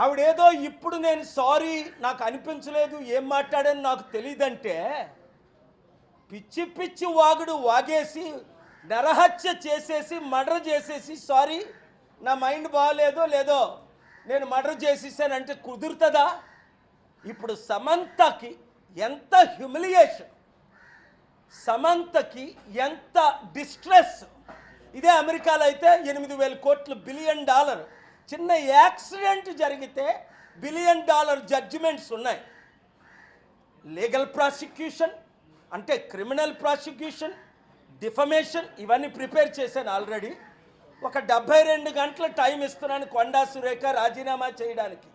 ఆవిడేదో ఇప్పుడు నేను సారీ నాకు అనిపించలేదు ఏం మాట్లాడాను నాకు తెలియదంటే పిచ్చి పిచ్చి వాగుడు వాగేసి నరహత్య చేసేసి మర్డర్ చేసేసి సారీ నా మైండ్ బాగాలేదో లేదో నేను మర్డర్ చేసేసానంటే కుదురుతుందా? ఇప్పుడు సమంతకి ఎంత హ్యూమిలియేషన్, సమంతకి ఎంత డిస్ట్రెస్. ఇదే అమెరికాలో అయితే 8,000 కోట్లు $1 బిలియన్ చిన్న యాక్సిడెంట్ జరిగితే $1 బిలియన్ జడ్జిమెంట్స్ ఉన్నాయి. లీగల్ ప్రాసిక్యూషన్ అంటే క్రిమినల్ ప్రాసిక్యూషన్, డిఫమేషన్ ఇవన్నీ ప్రిపేర్ చేశాను ఆల్రెడీ. ఒక 72 గంటల టైం ఇస్తున్నాను కొండా సురేఖ రాజీనామా చేయడానికి.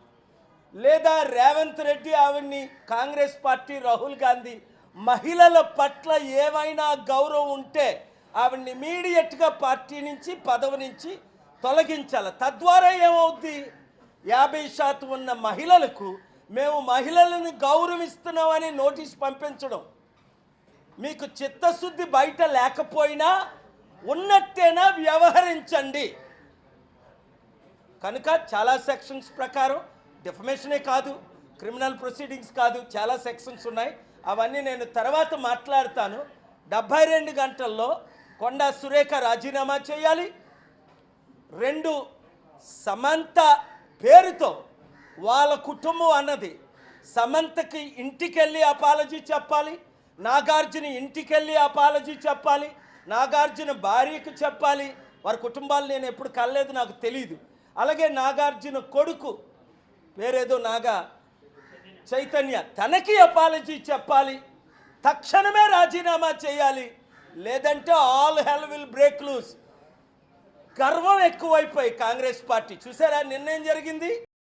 లేదా రేవంత్ రెడ్డి ఆవిడ్ని కాంగ్రెస్ పార్టీ రాహుల్ గాంధీ మహిళల పట్ల ఏమైనా గౌరవం ఉంటే ఆవిడ్ని ఇమీడియట్గా పార్టీ నుంచి పదవి నుంచి తొలగించాలి. తద్వారా ఏమవుద్ది? 50% ఉన్న మహిళలకు మేము మహిళలను గౌరవిస్తున్నామని నోటీస్ పంపించడం. మీకు చిత్తశుద్ధి బయట లేకపోయినా ఉన్నట్టేనా వ్యవహరించండి. కనుక చాలా సెక్షన్స్ ప్రకారం డిఫమేషనే కాదు, క్రిమినల్ ప్రొసీడింగ్స్ కాదు, చాలా సెక్షన్స్ ఉన్నాయి. అవన్నీ నేను తర్వాత మాట్లాడతాను. 72 గంటల్లో కొండా సురేఖ రాజీనామా చేయాలి. 2 సమంత పేరుతో వాళ్ళ కుటుంబం అన్నది సమంతకి ఇంటికెళ్ళి అపాలజీ చెప్పాలి, నాగార్జున ఇంటికెళ్ళి అపాలజీ చెప్పాలి, నాగార్జున భార్యకు చెప్పాలి. వారి కుటుంబాలు నేను ఎప్పుడు కలలేదు, నాకు తెలియదు. అలాగే నాగార్జున కొడుకు వేరేదో నాగా చైతన్య తనకి అపాలజీ చెప్పాలి. తక్షణమే రాజీనామా చేయాలి, లేదంటే all hell will break loose. గర్వం ఎక్కువైపోయి కాంగ్రెస్ పార్టీ చూసారా నిన్నేం జరిగింది?